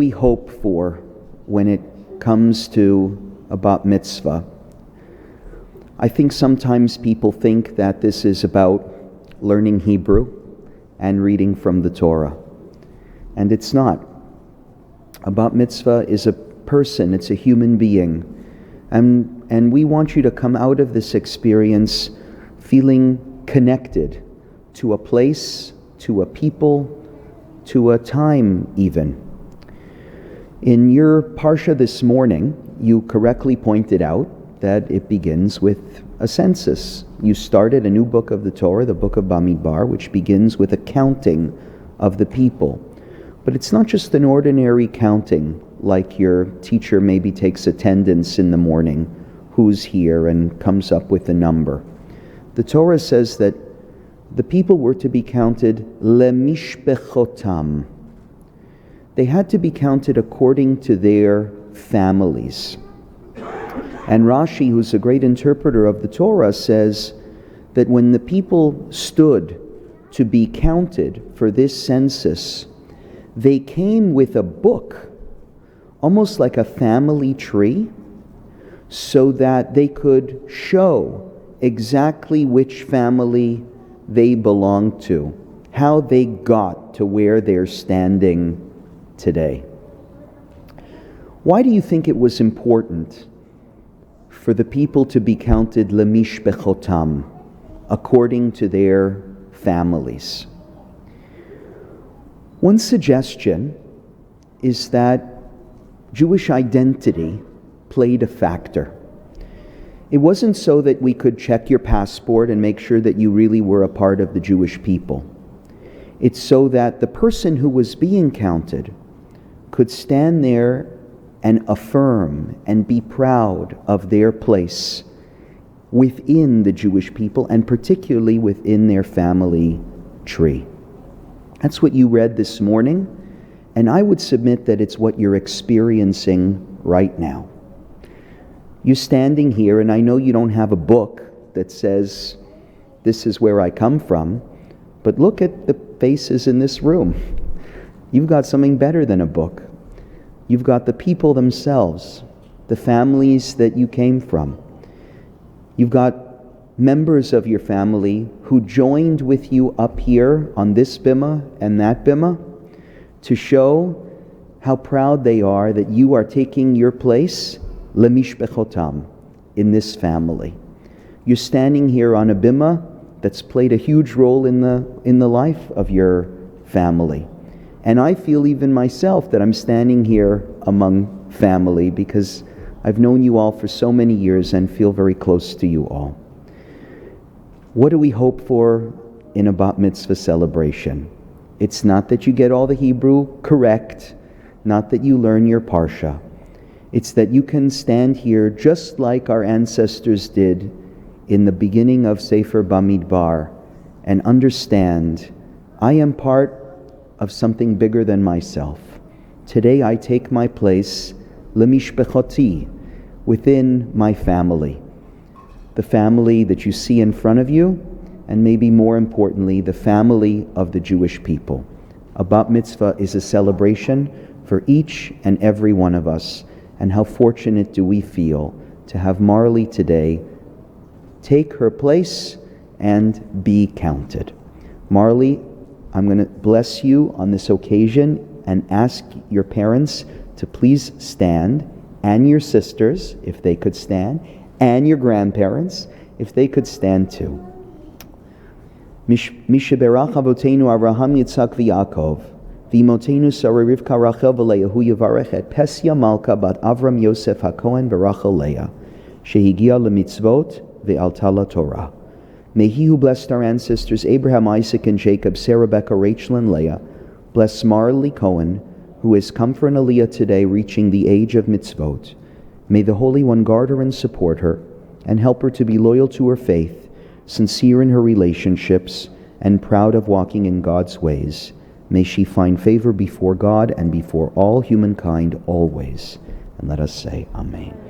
we hope for when it comes to a bat mitzvah? I think sometimes people think that this is about learning Hebrew and reading from the Torah. And it's not. A bat mitzvah is a person, it's a human being. And we want you to come out of this experience feeling connected to a place, to a people, to a time even. In your parsha this morning, you correctly pointed out that it begins with a census. You started a new book of the Torah, the book of Bamidbar, which begins with a counting of the people. But it's not just an ordinary counting, like your teacher maybe takes attendance in the morning, who's here, and comes up with a number. The Torah says that the people were to be counted lemishpechotam. They had to be counted according to their families. And Rashi, who's a great interpreter of the Torah, says that when the people stood to be counted for this census, they came with a book, almost like a family tree, so that they could show exactly which family they belonged to, how they got to where they're standing today. Why do you think it was important for the people to be counted lemishpechotam, according to their families? One suggestion is that Jewish identity played a factor. It wasn't so that we could check your passport and make sure that you really were a part of the Jewish people. It's so that the person who was being counted could stand there and affirm and be proud of their place within the Jewish people, and particularly within their family tree. That's what you read this morning, and I would submit that it's what you're experiencing right now. You're standing here, and I know you don't have a book that says, this is where I come from, but look at the faces in this room. You've got something better than a book. You've got the people themselves, the families that you came from. You've got members of your family who joined with you up here on this bima and that bima to show how proud they are that you are taking your place, lemishpechotam, in this family. You're standing here on a bima that's played a huge role in the life of your family. And I feel even myself that I'm standing here among family because I've known you all for so many years and feel very close to you all. What do we hope for in a bat mitzvah celebration? It's not that you get all the Hebrew correct, not that you learn your parsha. It's that you can stand here just like our ancestors did in the beginning of Sefer Bamidbar and understand, I am part of something bigger than myself. Today I take my place, lemishpechoti, within my family. The family that you see in front of you, and maybe more importantly, the family of the Jewish people. A bat mitzvah is a celebration for each and every one of us, and how fortunate do we feel to have Marley today take her place and be counted. Marley, I'm going to bless you on this occasion and ask your parents to please stand, and your sisters, if they could stand, and your grandparents, if they could stand too. Misheberach Avotenu Avraham Yitzhak v'Yaakov v'imotenu Sarah Rivka Rachel v'Leah hu yivarech et Pesya Malka bat Avram Yosef HaKohen v'Rachel Leah shehigia lemitzvot ve'alta laTorah. May He who blessed our ancestors Abraham, Isaac, and Jacob, Sarah, Rebecca, Rachel, and Leah, bless Marley Cohen, who has come for an aliyah today, reaching the age of mitzvot. May the Holy One guard her and support her, and help her to be loyal to her faith, sincere in her relationships, and proud of walking in God's ways. May she find favor before God and before all humankind always. And let us say, Amen.